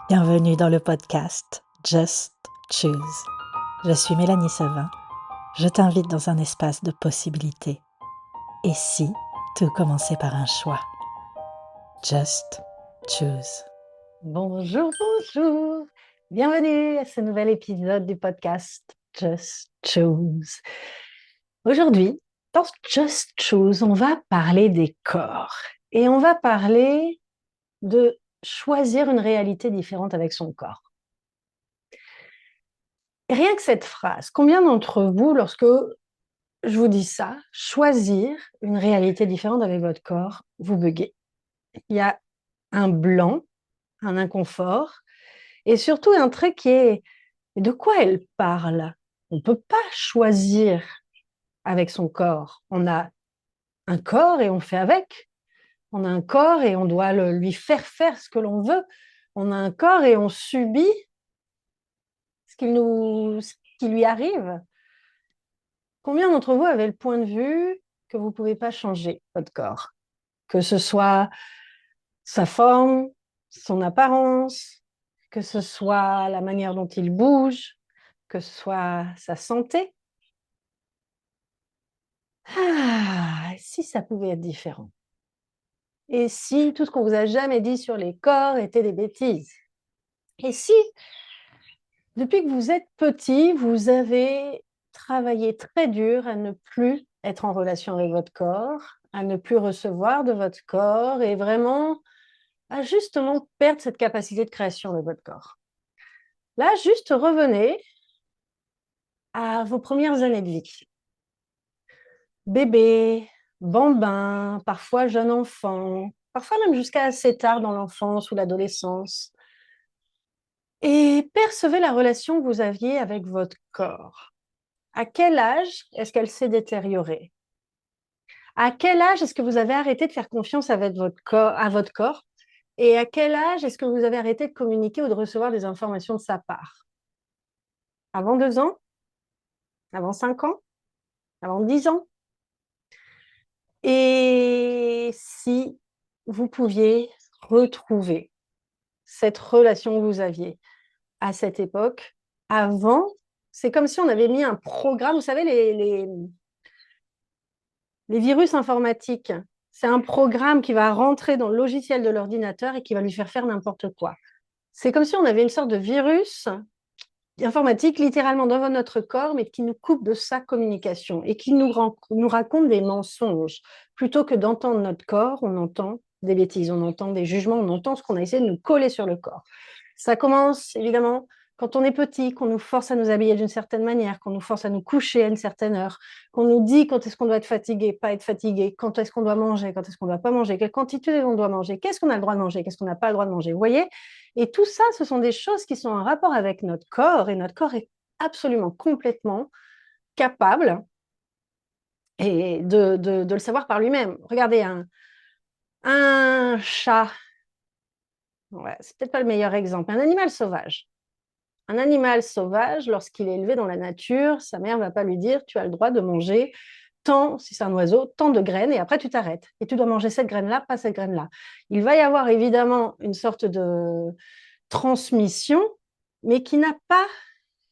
Bienvenue dans le podcast Just Choose. Je suis Mélanie Savin. Je t'invite dans un espace de possibilités. Et si tout commençait par un choix? Just Choose. Bonjour, bonjour. Bienvenue à ce nouvel épisode du podcast Just Choose. Aujourd'hui, dans Just Choose, on va parler des corps et on va parler de choisir une réalité différente avec son corps. Et rien que cette phrase, combien d'entre vous, lorsque je vous dis ça, choisir une réalité différente avec votre corps, vous buguez? Il y a un blanc, un inconfort et surtout un trait qui est: mais de quoi elle parle? On ne peut pas choisir avec son corps. On a un corps et on fait avec. On a un corps et on doit lui faire ce que l'on veut. On a un corps et on subit ce qui lui arrive. Combien d'entre vous avez le point de vue que vous ne pouvez pas changer votre corps? Que ce soit sa forme, son apparence, que ce soit la manière dont il bouge, que ce soit sa santé. Ah, si ça pouvait être différent. Et si tout ce qu'on vous a jamais dit sur les corps était des bêtises? Et si, depuis que vous êtes petit, vous avez travaillé très dur à ne plus être en relation avec votre corps, à ne plus recevoir de votre corps et vraiment à justement perdre cette capacité de création de votre corps. Là, juste revenez à vos premières années de vie. Bébé, bambin, parfois jeune enfant, parfois même jusqu'à assez tard dans l'enfance ou l'adolescence. Et percevez la relation que vous aviez avec votre corps. À quel âge est-ce qu'elle s'est détériorée? À quel âge est-ce que vous avez arrêté de faire confiance avec à votre corps? Et à quel âge est-ce que vous avez arrêté de communiquer ou de recevoir des informations de sa part? Avant 2 ans? Avant 5 ans? Avant 10 ans? Et si vous pouviez retrouver cette relation que vous aviez à cette époque, avant, c'est comme si on avait mis un programme, vous savez, les virus informatiques, c'est un programme qui va rentrer dans le logiciel de l'ordinateur et qui va lui faire n'importe quoi. C'est comme si on avait une sorte de virus informatique littéralement dans notre corps, mais qui nous coupe de sa communication et qui nous raconte des mensonges. Plutôt que d'entendre notre corps, on entend des bêtises, on entend des jugements, on entend ce qu'on a essayé de nous coller sur le corps. Ça commence évidemment quand on est petit, qu'on nous force à nous habiller d'une certaine manière, qu'on nous force à nous coucher à une certaine heure, qu'on nous dit quand est-ce qu'on doit être fatigué, pas être fatigué, quand est-ce qu'on doit manger, quand est-ce qu'on ne doit pas manger, quelle quantité on doit manger, qu'est-ce qu'on a le droit de manger, qu'est-ce qu'on n'a pas le droit de manger. Vous voyez? Et tout ça, ce sont des choses qui sont en rapport avec notre corps, et notre corps est absolument complètement capable de le savoir par lui-même. Regardez, un chat, ouais, c'est peut-être pas le meilleur exemple, un animal sauvage. Un animal sauvage, lorsqu'il est élevé dans la nature, sa mère ne va pas lui dire: tu as le droit de manger tant, si c'est un oiseau, tant de graines, et après tu t'arrêtes. Et tu dois manger cette graine-là, pas cette graine-là. Il va y avoir évidemment une sorte de transmission, mais qui n'a pas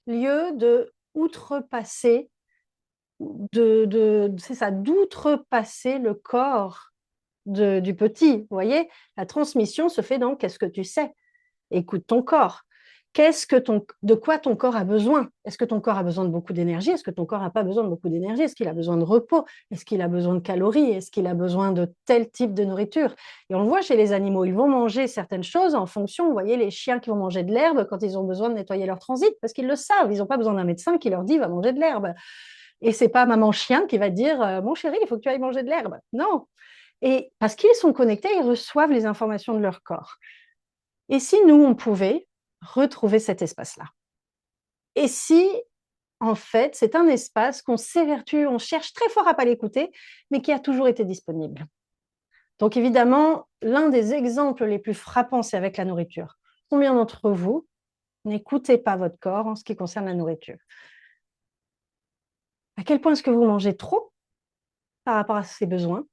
lieu de outrepasser, c'est ça, d'outrepasser le corps du petit. Vous voyez, la transmission se fait dans qu'est-ce que tu sais. Écoute ton corps. De quoi ton corps a besoin? Est-ce que ton corps a besoin de beaucoup d'énergie? Est-ce que ton corps n'a pas besoin de beaucoup d'énergie? Est-ce qu'il a besoin de repos? Est-ce qu'il a besoin de calories? Est-ce qu'il a besoin de tel type de nourriture? Et on le voit chez les animaux, ils vont manger certaines choses en fonction, vous voyez, les chiens qui vont manger de l'herbe quand ils ont besoin de nettoyer leur transit, parce qu'ils le savent, ils n'ont pas besoin d'un médecin qui leur dit: va manger de l'herbe. Et c'est pas maman chien qui va dire: mon chéri, il faut que tu ailles manger de l'herbe. Non. Et parce qu'ils sont connectés, ils reçoivent les informations de leur corps. Et si nous, on pouvait retrouver cet espace-là? Et si, en fait, c'est un espace qu'on s'évertue, on cherche très fort à ne pas l'écouter, mais qui a toujours été disponible? Donc, évidemment, l'un des exemples les plus frappants, c'est avec la nourriture. Combien d'entre vous n'écoutez pas votre corps en ce qui concerne la nourriture? À quel point est-ce que vous mangez trop par rapport à ses besoins?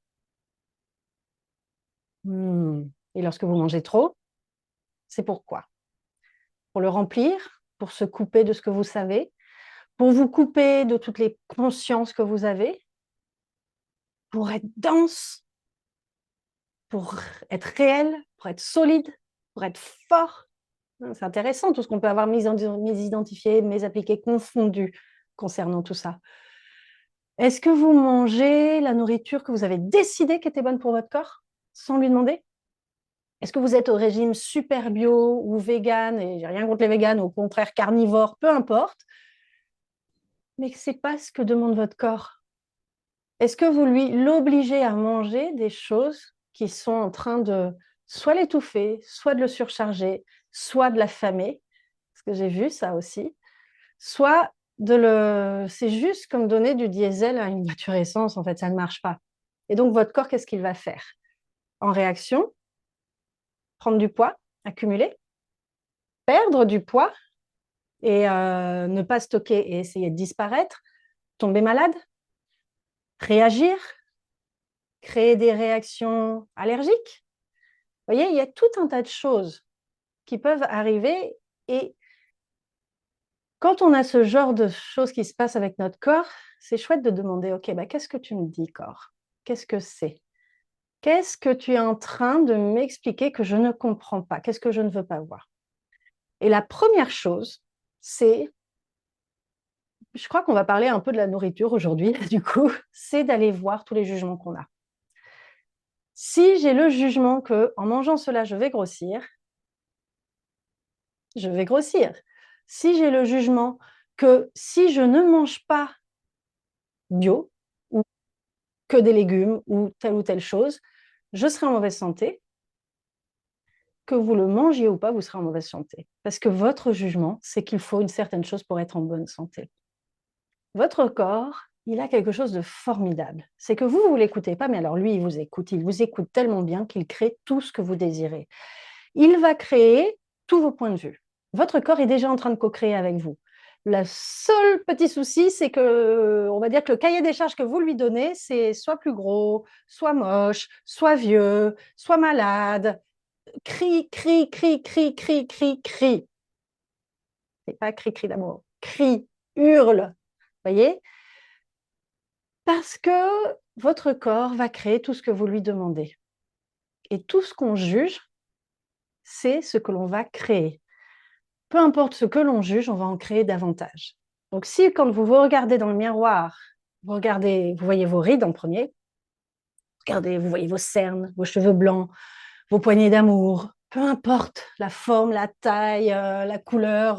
Et lorsque vous mangez trop, c'est pourquoi? pour le remplir, pour se couper de ce que vous savez, pour vous couper de toutes les consciences que vous avez, pour être dense, pour être réel, pour être solide, pour être fort. C'est intéressant tout ce qu'on peut avoir mis identifié, mis appliqué, confondu concernant tout ça. Est-ce que vous mangez la nourriture que vous avez décidé qui était bonne pour votre corps, sans lui demander? Est-ce que vous êtes au régime super bio ou vegan, et j'ai rien contre les véganes, au contraire carnivore, peu importe, mais ce n'est pas ce que demande votre corps? Est-ce que vous l'obligez à manger des choses qui sont en train de soit l'étouffer, soit de le surcharger, soit de l'affamer, parce que j'ai vu ça aussi, soit c'est juste comme donner du diesel à une voiture essence, en fait, ça ne marche pas. Et donc, votre corps, qu'est-ce qu'il va faire? En réaction, prendre du poids, accumuler, perdre du poids et ne pas stocker et essayer de disparaître, tomber malade, réagir, créer des réactions allergiques. Vous voyez, il y a tout un tas de choses qui peuvent arriver et quand on a ce genre de choses qui se passent avec notre corps, c'est chouette de demander, OK, bah, qu'est-ce que tu me dis, corps? Qu'est-ce que c'est? Qu'est-ce que tu es en train de m'expliquer que je ne comprends pas? Qu'est-ce que je ne veux pas voir? Et la première chose, c'est, je crois qu'on va parler un peu de la nourriture aujourd'hui, du coup, c'est d'aller voir tous les jugements qu'on a. Si j'ai le jugement que en mangeant cela, je vais grossir, je vais grossir. Si j'ai le jugement que si je ne mange pas bio ou que des légumes ou telle chose, je serai en mauvaise santé, que vous le mangiez ou pas, vous serez en mauvaise santé. Parce que votre jugement, c'est qu'il faut une certaine chose pour être en bonne santé. Votre corps, il a quelque chose de formidable. C'est que vous ne l'écoutez pas, mais alors lui, il vous écoute tellement bien qu'il crée tout ce que vous désirez. Il va créer tous vos points de vue. Votre corps est déjà en train de co-créer avec vous. Le seul petit souci, c'est que, on va dire que le cahier des charges que vous lui donnez, c'est soit plus gros, soit moche, soit vieux, soit malade. Crie, crie, crie, crie, crie, crie, crie. C'est pas cri, cri d'amour. Crie, hurle. Vous voyez? Parce que votre corps va créer tout ce que vous lui demandez. Et tout ce qu'on juge, c'est ce que l'on va créer. Peu importe ce que l'on juge, on va en créer davantage. Donc si, quand vous vous regardez dans le miroir, vous voyez vos rides en premier, regardez, vous voyez vos cernes, vos cheveux blancs, vos poignées d'amour, peu importe la forme, la taille, la couleur,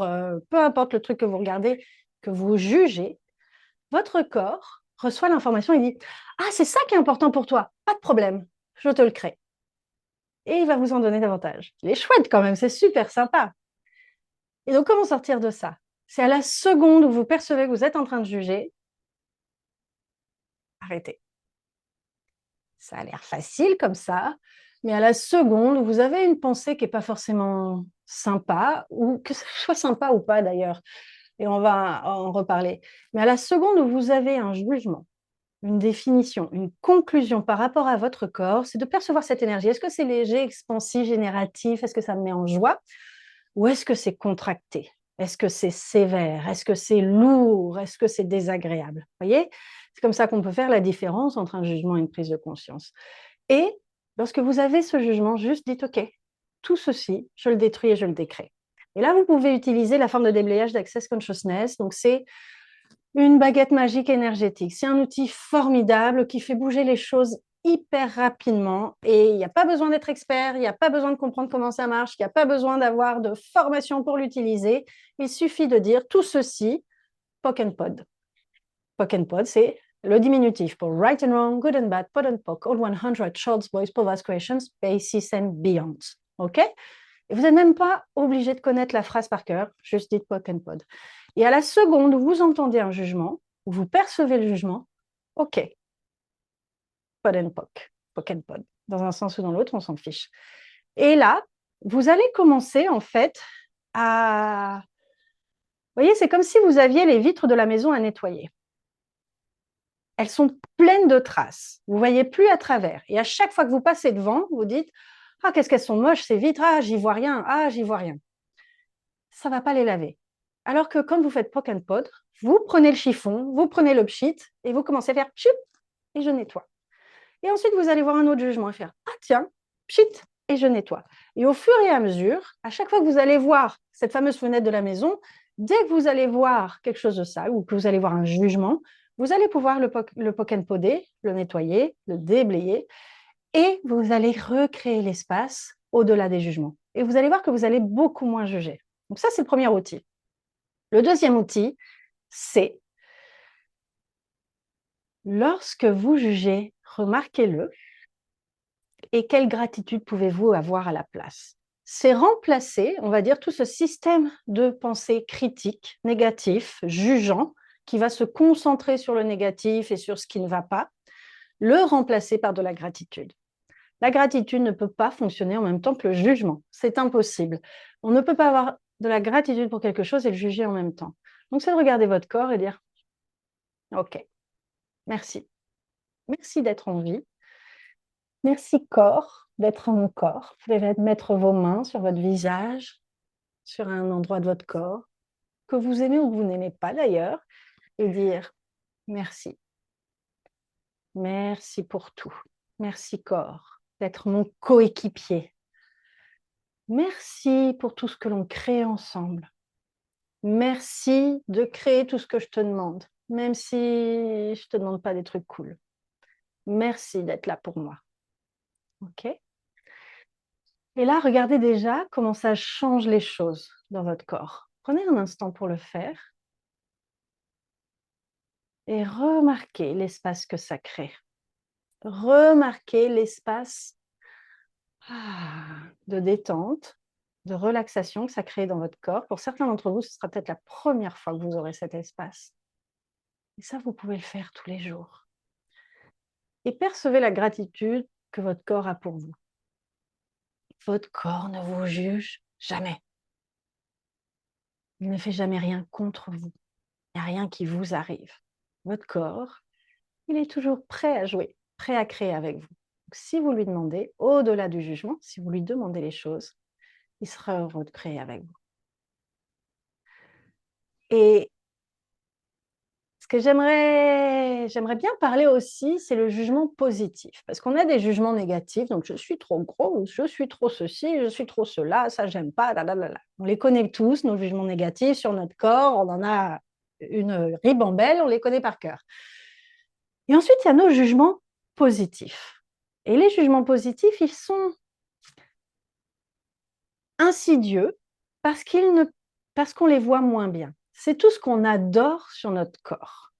peu importe le truc que vous regardez, que vous jugez, votre corps reçoit l'information et dit « Ah, c'est ça qui est important pour toi, pas de problème, je te le crée. » Et il va vous en donner davantage. Il est chouette quand même, c'est super sympa. Et donc, comment sortir de ça? C'est à la seconde où vous percevez que vous êtes en train de juger, arrêtez. Ça a l'air facile comme ça, mais à la seconde où vous avez une pensée qui n'est pas forcément sympa, ou que ce soit sympa ou pas d'ailleurs, et on va en reparler, mais à la seconde où vous avez un jugement, une définition, une conclusion par rapport à votre corps, c'est de percevoir cette énergie. Est-ce que c'est léger, expansif, génératif? Est-ce que ça me met en joie? Ou est-ce que c'est contracté? Est-ce que c'est sévère? Est-ce que c'est lourd? Est-ce que c'est désagréable? Vous voyez? C'est comme ça qu'on peut faire la différence entre un jugement et une prise de conscience. Et lorsque vous avez ce jugement, juste dites « OK, tout ceci, je le détruis et je le décrée ». Et là, vous pouvez utiliser la forme de déblayage d'Access Consciousness. Donc, c'est une baguette magique énergétique. C'est un outil formidable qui fait bouger les choses hyper rapidement et il n'y a pas besoin d'être expert, il n'y a pas besoin de comprendre comment ça marche, il n'y a pas besoin d'avoir de formation pour l'utiliser. Il suffit de dire tout ceci, POC and POD. POC and POD, c'est le diminutif pour right and wrong, good and bad, POD and POC, all 100, shorts, boys, vast creations, basis and beyond. OK? Et vous n'êtes même pas obligé de connaître la phrase par cœur, juste dites POC and POD. Et à la seconde où vous entendez un jugement, où vous percevez le jugement, OK, POD and POC, POC and POD. Dans un sens ou dans l'autre, on s'en fiche. Et là, vous allez commencer en fait à... Vous voyez, c'est comme si vous aviez les vitres de la maison à nettoyer. Elles sont pleines de traces. Vous ne voyez plus à travers. Et à chaque fois que vous passez devant, vous dites « Ah, qu'est-ce qu'elles sont moches ces vitres. Ah, j'y vois rien. Ah, j'y vois rien. » ça ne va pas les laver. Alors que quand vous faites poke and pod, vous prenez le chiffon, vous prenez le pchit et vous commencez à faire chut et je nettoie. Et ensuite, vous allez voir un autre jugement et faire ah tiens, pchit et je nettoie. Et au fur et à mesure, à chaque fois que vous allez voir cette fameuse fenêtre de la maison, dès que vous allez voir quelque chose de sale ou que vous allez voir un jugement, vous allez pouvoir le poke and podder, le nettoyer, le déblayer et vous allez recréer l'espace au-delà des jugements. Et vous allez voir que vous allez beaucoup moins juger. Donc ça, c'est le premier outil. Le deuxième outil, c'est lorsque vous jugez, remarquez-le et quelle gratitude pouvez-vous avoir à la place. C'est remplacer, on va dire, tout ce système de pensée critique, négatif, jugeant, qui va se concentrer sur le négatif et sur ce qui ne va pas, le remplacer par de la gratitude. La gratitude ne peut pas fonctionner en même temps que le jugement. C'est impossible. On ne peut pas avoir de la gratitude pour quelque chose et le juger en même temps. Donc, c'est de regarder votre corps et dire « Ok, merci. Merci d'être en vie. Merci corps, d'être en mon corps. » Vous pouvez mettre vos mains sur votre visage, sur un endroit de votre corps, que vous aimez ou que vous n'aimez pas d'ailleurs, et dire « Merci. Merci pour tout. Merci corps, d'être mon coéquipier. Merci pour tout ce que l'on crée ensemble. Merci de créer tout ce que je te demande, même si je ne te demande pas des trucs cool. Merci d'être là pour moi. OK ? Et là, regardez déjà comment ça change les choses dans votre corps. Prenez un instant pour le faire et remarquez l'espace que ça crée. Remarquez l'espace de détente, de relaxation que ça crée dans votre corps. Pour certains d'entre vous, ce sera peut-être la première fois que vous aurez cet espace. Et ça, vous pouvez le faire tous les jours. Et percevez la gratitude que votre corps a pour vous. Votre corps ne vous juge jamais. Il ne fait jamais rien contre vous. Il n'y a rien qui vous arrive. Votre corps, il est toujours prêt à jouer, prêt à créer avec vous. Donc, si vous lui demandez, au-delà du jugement, si vous lui demandez les choses, il sera heureux de créer avec vous. Et ce que j'aimerais bien parler aussi, c'est le jugement positif. Parce qu'on a des jugements négatifs, donc je suis trop gros, je suis trop ceci, je suis trop cela, ça j'aime pas, lalalala. On les connaît tous, nos jugements négatifs sur notre corps, on en a une ribambelle, on les connaît par cœur. Et ensuite, il y a nos jugements positifs. Et les jugements positifs, ils sont insidieux parce qu'on les voit moins bien. C'est tout ce qu'on adore sur notre corps.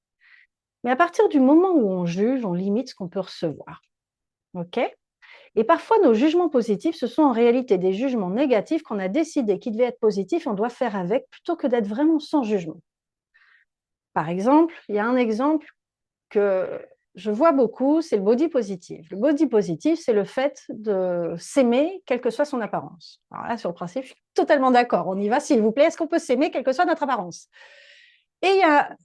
Mais à partir du moment où on juge, on limite ce qu'on peut recevoir. OK ? Et parfois, nos jugements positifs, ce sont en réalité des jugements négatifs qu'on a décidé qu'ils devaient être positifs et on doit faire avec plutôt que d'être vraiment sans jugement. Par exemple, il y a un exemple que je vois beaucoup, c'est le body positive. Le body positive, c'est le fait de s'aimer, quelle que soit son apparence. Alors là, sur le principe, je suis totalement d'accord. On y va, s'il vous plaît. Est-ce qu'on peut s'aimer, quelle que soit notre apparence ? Et il y a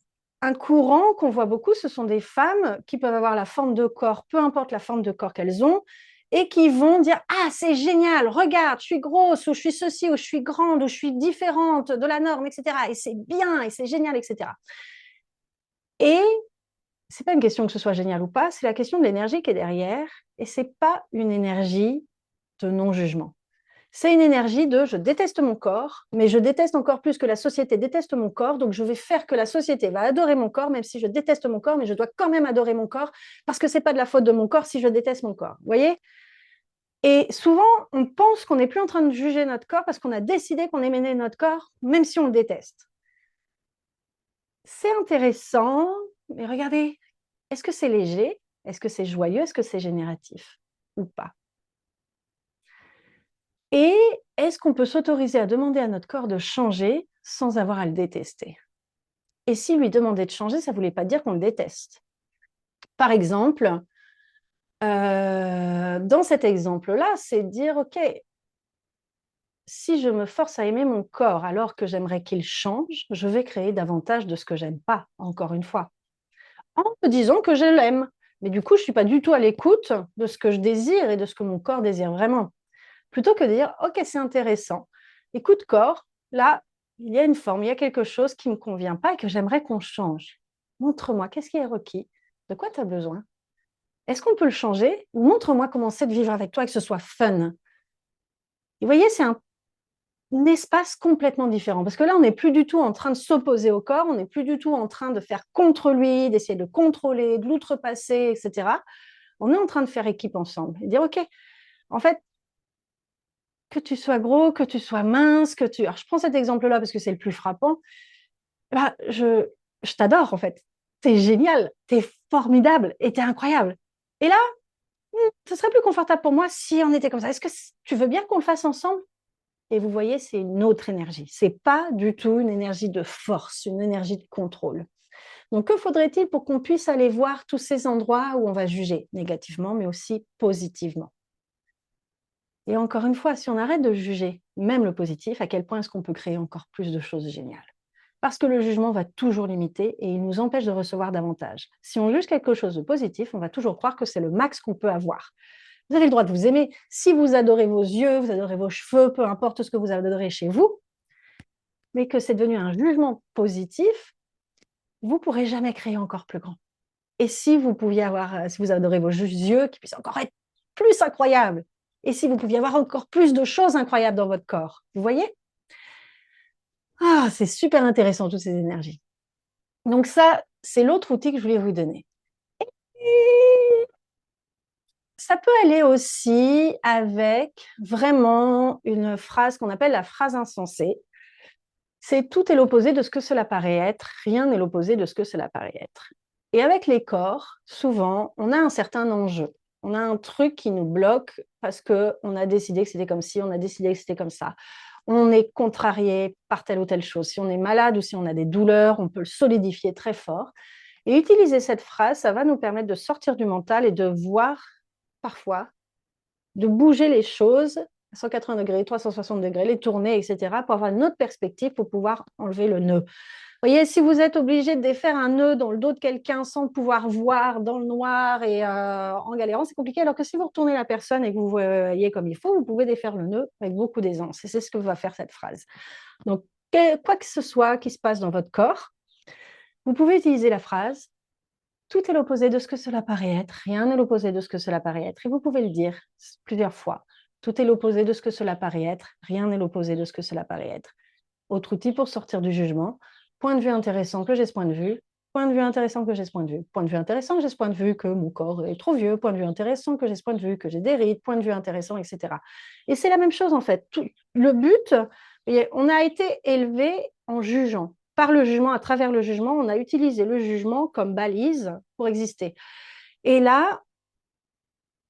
un courant qu'on voit beaucoup, ce sont des femmes qui peuvent avoir la forme de corps, peu importe la forme de corps qu'elles ont, et qui vont dire « Ah, c'est génial, regarde, je suis grosse, ou je suis ceci, ou je suis grande, ou je suis différente de la norme, etc. Et c'est bien, et c'est génial, etc. » Et ce n'est pas une question que ce soit génial ou pas, c'est la question de l'énergie qui est derrière, et ce n'est pas une énergie de non-jugement. C'est une énergie de « je déteste mon corps, mais je déteste encore plus que la société déteste mon corps, donc je vais faire que la société va adorer mon corps, même si je déteste mon corps, mais je dois quand même adorer mon corps, parce que ce n'est pas de la faute de mon corps si je déteste mon corps. » Vous voyez ? Et souvent, on pense qu'on n'est plus en train de juger notre corps parce qu'on a décidé qu'on aimait notre corps, même si on le déteste. C'est intéressant, mais regardez, est-ce que c'est léger ? Est-ce que c'est joyeux ? Est-ce que c'est génératif ou pas ? Et est-ce qu'on peut s'autoriser à demander à notre corps de changer sans avoir à le détester ? Et si lui demander de changer, ça ne voulait pas dire qu'on le déteste. Par exemple, dans cet exemple-là, c'est de dire, OK, si je me force à aimer mon corps alors que j'aimerais qu'il change, je vais créer davantage de ce que j'aime pas, encore une fois, en me disant que je l'aime. Mais du coup, je ne suis pas du tout à l'écoute de ce que je désire et de ce que mon corps désire vraiment. Plutôt que de dire, OK, c'est intéressant. Écoute, corps, là, il y a une forme, il y a quelque chose qui ne me convient pas et que j'aimerais qu'on change. Montre-moi, qu'est-ce qui est requis? De quoi tu as besoin? Est-ce qu'on peut le changer? Ou montre-moi comment c'est de vivre avec toi et que ce soit fun. Et vous voyez, c'est un espace complètement différent. Parce que là, on n'est plus du tout en train de s'opposer au corps, on n'est plus du tout en train de faire contre lui, d'essayer de contrôler, de l'outrepasser, etc. On est en train de faire équipe ensemble et dire, OK, en fait, que tu sois gros, que tu sois mince, que tu... Alors, je prends cet exemple-là parce que c'est le plus frappant. Bah, je t'adore, en fait. T'es génial, t'es formidable et t'es incroyable. Et là, ce serait plus confortable pour moi si on était comme ça. Est-ce que tu veux bien qu'on le fasse ensemble? Et vous voyez, c'est une autre énergie. C'est pas du tout une énergie de force, une énergie de contrôle. Donc, que faudrait-il pour qu'on puisse aller voir tous ces endroits où on va juger négativement, mais aussi positivement? Et encore une fois, si on arrête de juger même le positif, à quel point est-ce qu'on peut créer encore plus de choses géniales? Parce que le jugement va toujours limiter et il nous empêche de recevoir davantage. Si on juge quelque chose de positif, on va toujours croire que c'est le max qu'on peut avoir. Vous avez le droit de vous aimer. Si vous adorez vos yeux, vous adorez vos cheveux, peu importe ce que vous adorez chez vous, mais que c'est devenu un jugement positif, vous ne pourrez jamais créer encore plus grand. Et si vous pouviez avoir, si vous adorez vos yeux, qui puissent encore être plus incroyables, et si vous pouviez avoir encore plus de choses incroyables dans votre corps, vous voyez? Ah, c'est super intéressant, toutes ces énergies. Donc ça, c'est l'autre outil que je voulais vous donner. Et ça peut aller aussi avec vraiment une phrase qu'on appelle la phrase insensée. C'est tout est l'opposé de ce que cela paraît être, rien n'est l'opposé de ce que cela paraît être. Et avec les corps, souvent, on a un certain enjeu. On a un truc qui nous bloque parce qu'on a décidé que c'était comme ci, on a décidé que c'était comme ça. On est contrarié par telle ou telle chose. Si on est malade ou si on a des douleurs, on peut le solidifier très fort. Et utiliser cette phrase, ça va nous permettre de sortir du mental et de voir parfois, de bouger les choses à 180 degrés, 360 degrés, les tourner, etc., pour avoir une autre perspective, pour pouvoir enlever le nœud. Vous voyez, si vous êtes obligé de défaire un nœud dans le dos de quelqu'un sans pouvoir voir dans le noir et en galérant, c'est compliqué. Alors que si vous retournez la personne et que vous voyez comme il faut, vous pouvez défaire le nœud avec beaucoup d'aisance. Et c'est ce que va faire cette phrase. Donc, quoi que ce soit qui se passe dans votre corps, vous pouvez utiliser la phrase tout est l'opposé de ce que cela paraît être, rien n'est l'opposé de ce que cela paraît être. Et vous pouvez le dire plusieurs fois. Tout est l'opposé de ce que cela paraît être, rien n'est l'opposé de ce que cela paraît être. Autre outil pour sortir du jugement, point de vue intéressant que j'ai ce point de vue, point de vue intéressant que j'ai ce point de vue, point de vue intéressant que j'ai ce point de vue que mon corps est trop vieux, point de vue intéressant que j'ai ce point de vue que j'ai des rides, point de vue intéressant, etc. Et c'est la même chose en fait. Le but, on a été élevé en jugeant. Par le jugement, à travers le jugement, on a utilisé le jugement comme balise pour exister. Et là,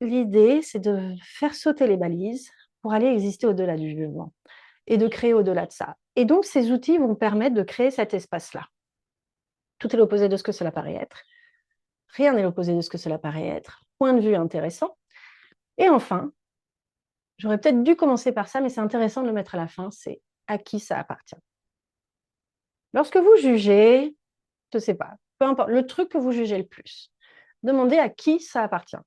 l'idée, c'est de faire sauter les balises pour aller exister au-delà du jugement et de créer au-delà de ça. Et donc, ces outils vont permettre de créer cet espace-là. Tout est l'opposé de ce que cela paraît être. Rien n'est l'opposé de ce que cela paraît être. Point de vue intéressant. Et enfin, j'aurais peut-être dû commencer par ça, mais c'est intéressant de le mettre à la fin, c'est à qui ça appartient. Lorsque vous jugez, je ne sais pas, peu importe, le truc que vous jugez le plus, demandez à qui ça appartient.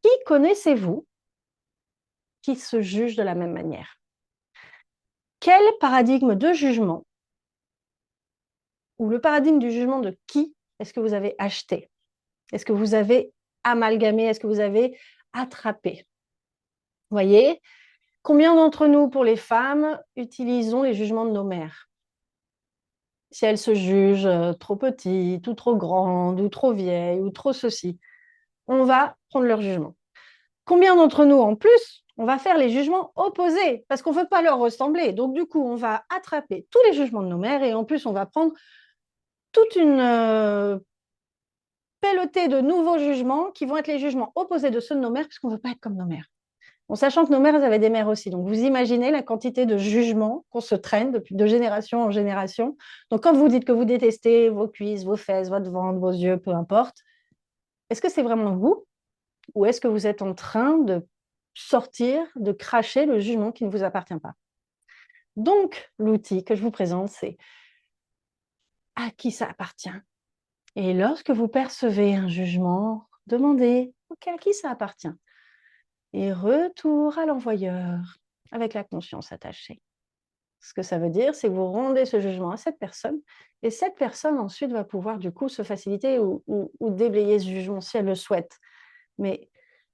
Qui connaissez-vous qui se juge de la même manière? Quel paradigme de jugement ou le paradigme du jugement de qui est-ce que vous avez acheté? Est-ce que vous avez amalgamé? Est-ce que vous avez attrapé? Vous voyez, combien d'entre nous, pour les femmes, utilisons les jugements de nos mères? Si elles se jugent trop petites, ou trop grandes, ou trop vieilles, ou trop ceci, on va prendre leur jugement. Combien d'entre nous, en plus, on va faire les jugements opposés parce qu'on ne veut pas leur ressembler. Donc, du coup, on va attraper tous les jugements de nos mères et en plus, on va prendre toute une pelletée de nouveaux jugements qui vont être les jugements opposés de ceux de nos mères puisqu'on ne veut pas être comme nos mères. En sachant que nos mères, elles avaient des mères aussi. Donc, vous imaginez la quantité de jugements qu'on se traîne depuis de génération en génération. Donc, quand vous dites que vous détestez vos cuisses, vos fesses, votre ventre, vos yeux, peu importe, est-ce que c'est vraiment vous ou est-ce que vous êtes en train de sortir, de cracher le jugement qui ne vous appartient pas? Donc, l'outil que je vous présente, c'est à qui ça appartient. Et lorsque vous percevez un jugement, demandez OK, à qui ça appartient. Et retour à l'envoyeur avec la conscience attachée. Ce que ça veut dire, c'est que vous rendez ce jugement à cette personne, et cette personne ensuite va pouvoir du coup se faciliter ou déblayer ce jugement si elle le souhaite. Mais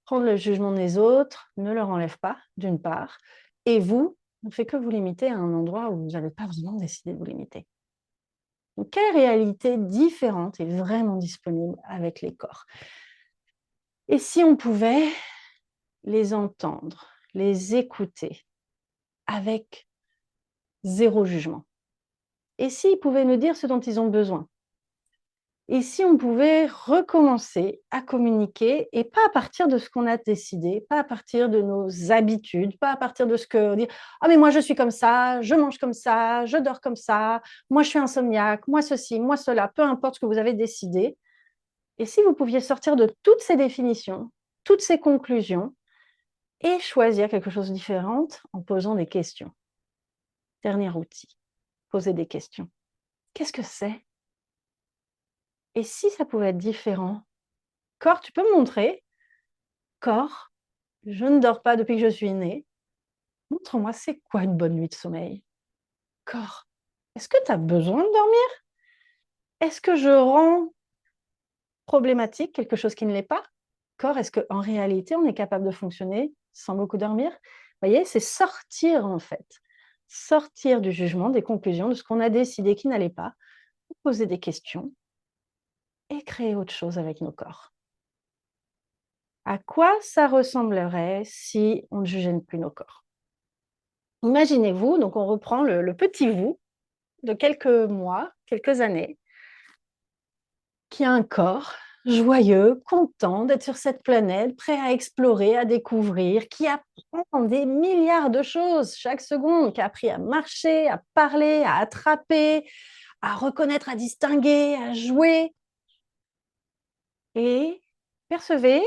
prendre le jugement des autres ne leur enlève pas, d'une part, et vous ne fait que vous limiter à un endroit où vous n'avez pas vraiment décidé de vous limiter. Donc, quelle réalité différente est vraiment disponible avec les corps? Et si on pouvait les entendre, les écouter avec zéro jugement? Et s'ils pouvaient nous dire ce dont ils ont besoin? Et si on pouvait recommencer à communiquer, et pas à partir de ce qu'on a décidé, pas à partir de nos habitudes, pas à partir de ce que dit: «Ah mais moi je suis comme ça, je mange comme ça, je dors comme ça, moi je suis insomniaque, moi ceci, moi cela», peu importe ce que vous avez décidé. Et si vous pouviez sortir de toutes ces définitions, toutes ces conclusions, et choisir quelque chose de différent en posant des questions. Dernier outil, poser des questions. Qu'est-ce que c'est? Et si ça pouvait être différent? Corps, tu peux me montrer? Corps, je ne dors pas depuis que je suis née. Montre-moi, c'est quoi une bonne nuit de sommeil? Corps, est-ce que tu as besoin de dormir? Est-ce que je rends problématique quelque chose qui ne l'est pas? Corps, est-ce qu'en réalité, on est capable de fonctionner sans beaucoup dormir? Vous voyez, c'est sortir en fait. Sortir du jugement, des conclusions, de ce qu'on a décidé qui n'allait pas, poser des questions et créer autre chose avec nos corps. À quoi ça ressemblerait si on ne jugeait plus nos corps? Imaginez-vous, donc on reprend le petit vous de quelques mois, quelques années, qui a un corps joyeux, content d'être sur cette planète, prêt à explorer, à découvrir, qui apprend des milliards de choses chaque seconde, qui a appris à marcher, à parler, à attraper, à reconnaître, à distinguer, à jouer. Et percevez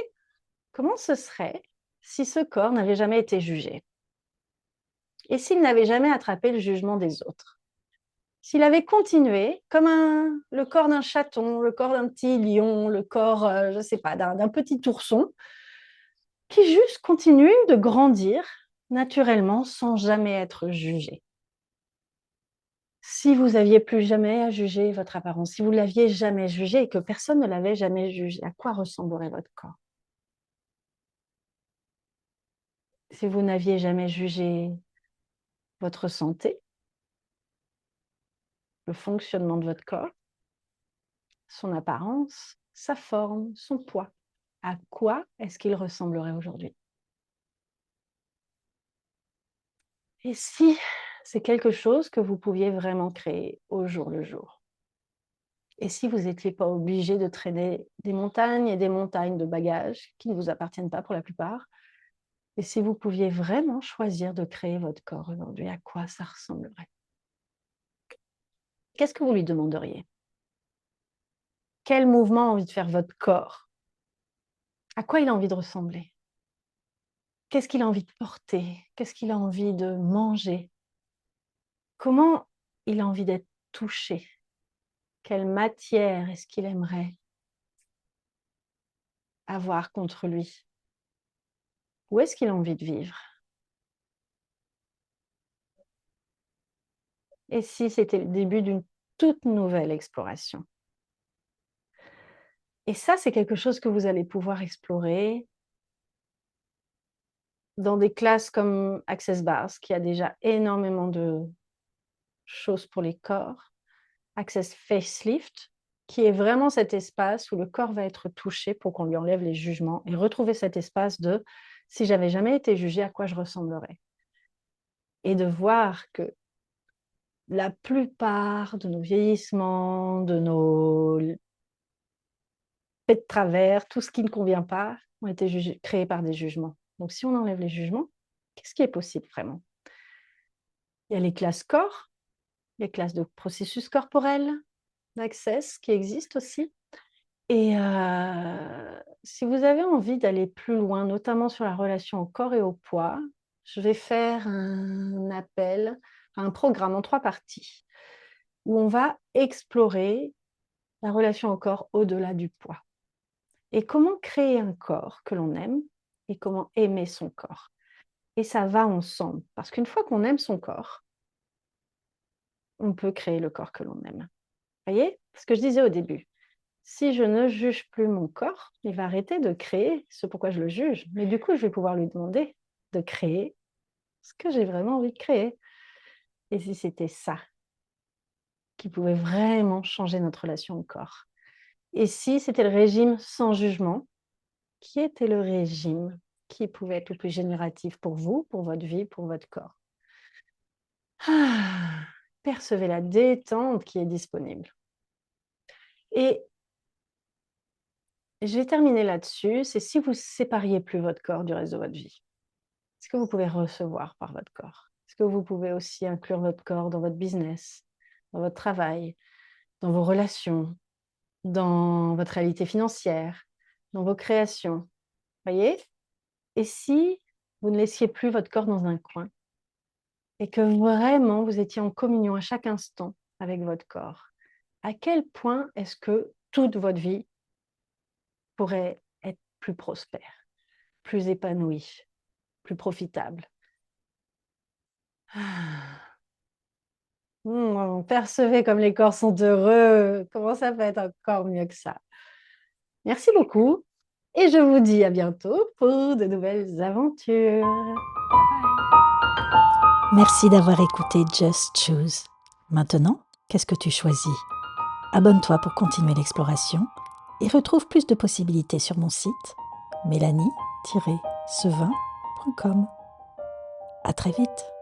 comment ce serait si ce corps n'avait jamais été jugé et s'il n'avait jamais attrapé le jugement des autres. S'il avait continué comme le corps d'un chaton, le corps d'un petit lion, le corps, je ne sais pas, d'un petit ourson, qui juste continue de grandir naturellement sans jamais être jugé. Si vous aviez plus jamais à juger votre apparence, si vous l'aviez jamais jugé et que personne ne l'avait jamais jugé, à quoi ressemblerait votre corps? Si vous n'aviez jamais jugé votre santé, le fonctionnement de votre corps, son apparence, sa forme, son poids, à quoi est-ce qu'il ressemblerait aujourd'hui? Et si c'est quelque chose que vous pouviez vraiment créer au jour le jour? Et si vous n'étiez pas obligé de traîner des montagnes et des montagnes de bagages qui ne vous appartiennent pas pour la plupart? Et si vous pouviez vraiment choisir de créer votre corps aujourd'hui, à quoi ça ressemblerait? Qu'est-ce que vous lui demanderiez? Quel mouvement a envie de faire votre corps? À quoi il a envie de ressembler? Qu'est-ce qu'il a envie de porter? Qu'est-ce qu'il a envie de manger? Comment il a envie d'être touché? Quelle matière est-ce qu'il aimerait avoir contre lui? Où est-ce qu'il a envie de vivre? Et si c'était le début d'une toute nouvelle exploration? Et ça, c'est quelque chose que vous allez pouvoir explorer dans des classes comme Access Bars, qui a déjà énormément de choses pour les corps. Access Facelift, qui est vraiment cet espace où le corps va être touché pour qu'on lui enlève les jugements et retrouver cet espace de « si j'avais jamais été jugée, à quoi je ressemblerais ?» Et de voir que la plupart de nos vieillissements, de nos faits de travers, tout ce qui ne convient pas, ont été créés par des jugements. Donc si on enlève les jugements, qu'est-ce qui est possible vraiment? Il y a les classes corps, les classes de processus corporels, d'Access qui existent aussi. Et si vous avez envie d'aller plus loin, notamment sur la relation au corps et au poids, je vais faire un appel, un programme en 3 parties où on va explorer la relation au corps au-delà du poids. Et comment créer un corps que l'on aime et comment aimer son corps. Et ça va ensemble, parce qu'une fois qu'on aime son corps, on peut créer le corps que l'on aime. Voyez ce que je disais au début. Si je ne juge plus mon corps, il va arrêter de créer ce pourquoi je le juge. Mais du coup, je vais pouvoir lui demander de créer ce que j'ai vraiment envie de créer. Et si c'était ça qui pouvait vraiment changer notre relation au corps? Et si c'était le régime sans jugement, qui était le régime qui pouvait être le plus génératif pour vous, pour votre vie, pour votre corps? Percevez la détente qui est disponible. Et je vais terminer là-dessus, c'est si vous sépariez plus votre corps du reste de votre vie. Est-ce que vous pouvez recevoir par votre corps? Est-ce que vous pouvez aussi inclure votre corps dans votre business, dans votre travail, dans vos relations, dans votre réalité financière, dans vos créations? Voyez? Et si vous ne laissiez plus votre corps dans un coin et que vraiment vous étiez en communion à chaque instant avec votre corps, à quel point est-ce que toute votre vie pourrait être plus prospère, plus épanouie, plus profitable? Percevez comme les corps sont heureux. Comment ça peut être encore mieux que ça? Merci beaucoup et je vous dis à bientôt pour de nouvelles aventures. Bye bye. Merci d'avoir écouté Just Choose. Maintenant, qu'est-ce que tu choisis? Abonne-toi pour continuer l'exploration et retrouve plus de possibilités sur mon site mélanie-sevin.com. À très vite.